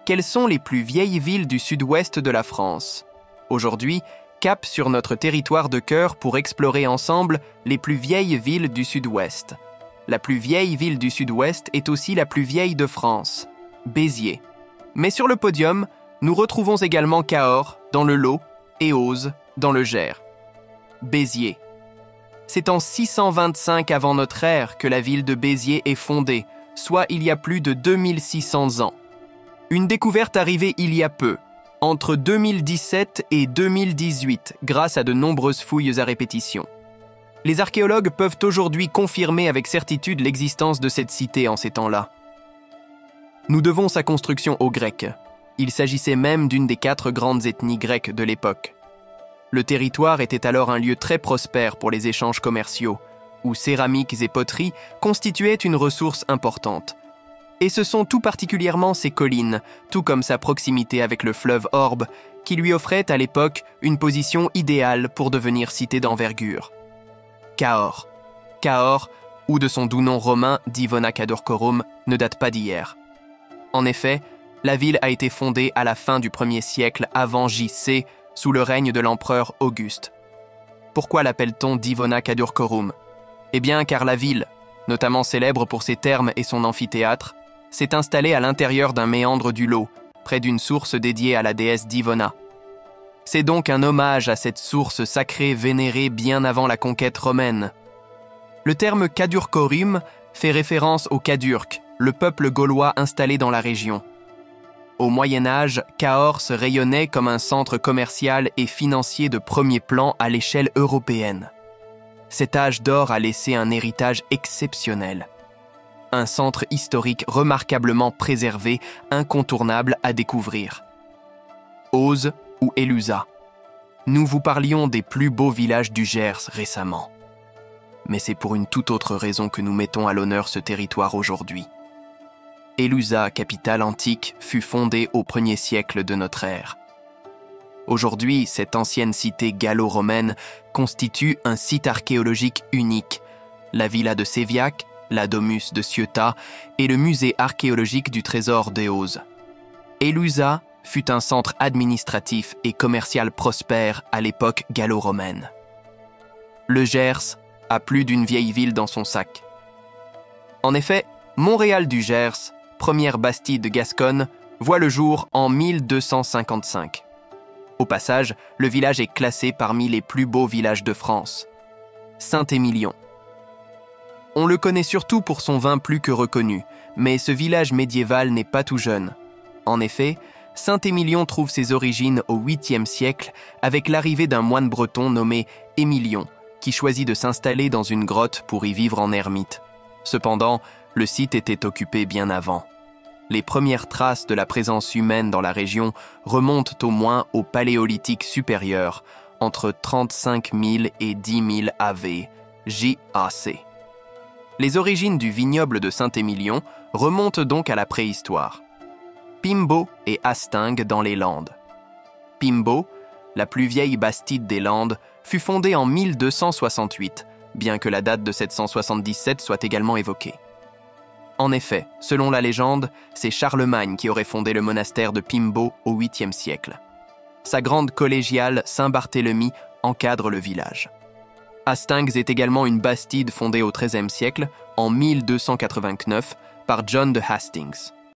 Quelles sont les plus vieilles villes du sud-ouest de la France? Aujourd'hui, cap sur notre territoire de cœur pour explorer ensemble les plus vieilles villes du sud-ouest. La plus vieille ville du sud-ouest est aussi la plus vieille de France, Béziers. Mais sur le podium, nous retrouvons également Cahors, dans le Lot, et Eauze, dans le Gers. Béziers. C'est en 625 avant notre ère que la ville de Béziers est fondée, soit il y a plus de 2600 ans. Une découverte arrivée il y a peu, entre 2017 et 2018, grâce à de nombreuses fouilles à répétition. Les archéologues peuvent aujourd'hui confirmer avec certitude l'existence de cette cité en ces temps-là. Nous devons sa construction aux Grecs. Il s'agissait même d'une des 4 grandes ethnies grecques de l'époque. Le territoire était alors un lieu très prospère pour les échanges commerciaux, où céramiques et poteries constituaient une ressource importante. Et ce sont tout particulièrement ses collines, tout comme sa proximité avec le fleuve Orbe, qui lui offrait à l'époque une position idéale pour devenir cité d'envergure. Cahors. Cahors, ou de son doux nom romain Divona Cadurcorum, ne date pas d'hier. En effet, la ville a été fondée à la fin du 1er siècle avant J.C., sous le règne de l'empereur Auguste. Pourquoi l'appelle-t-on Divona Cadurcorum? Eh bien, car la ville, notamment célèbre pour ses thermes et son amphithéâtre, s'est installée à l'intérieur d'un méandre du Lot, près d'une source dédiée à la déesse Divona. C'est donc un hommage à cette source sacrée vénérée bien avant la conquête romaine. Le terme Cadurcorum fait référence aux Cadurques, le peuple gaulois installé dans la région. Au Moyen-Âge, Cahors se rayonnait comme un centre commercial et financier de premier plan à l'échelle européenne. Cet âge d'or a laissé un héritage exceptionnel. Un centre historique remarquablement préservé, incontournable à découvrir. Eauze ou Élusa. Nous vous parlions des plus beaux villages du Gers récemment. Mais c'est pour une toute autre raison que nous mettons à l'honneur ce territoire aujourd'hui. Élusa, capitale antique, fut fondée au 1er siècle de notre ère. Aujourd'hui, cette ancienne cité gallo-romaine constitue un site archéologique unique, la villa de Séviac, la Domus de Ciotat et le musée archéologique du trésor d'Eauze. Élusa fut un centre administratif et commercial prospère à l'époque gallo-romaine. Le Gers a plus d'une vieille ville dans son sac. En effet, Montréal du Gers, première bastide de Gascogne, voit le jour en 1255. Au passage, le village est classé parmi les plus beaux villages de France. Saint-Émilion. On le connaît surtout pour son vin plus que reconnu, mais ce village médiéval n'est pas tout jeune. En effet, Saint-Émilion trouve ses origines au 8e siècle avec l'arrivée d'un moine breton nommé Émilion, qui choisit de s'installer dans une grotte pour y vivre en ermite. Cependant, le site était occupé bien avant. Les premières traces de la présence humaine dans la région remontent au moins au Paléolithique supérieur, entre 35 000 et 10 000 AV, JAC. Les origines du vignoble de Saint-Émilion remontent donc à la préhistoire. Pimbaut et Hastingues dans les Landes. Pimbaut, la plus vieille bastide des Landes, fut fondée en 1268, bien que la date de 777 soit également évoquée. En effet, selon la légende, c'est Charlemagne qui aurait fondé le monastère de Pimbaut au 8e siècle. Sa grande collégiale Saint-Barthélemy encadre le village. Hastingues est également une bastide fondée au XIIIe siècle, en 1289, par John de Hastings.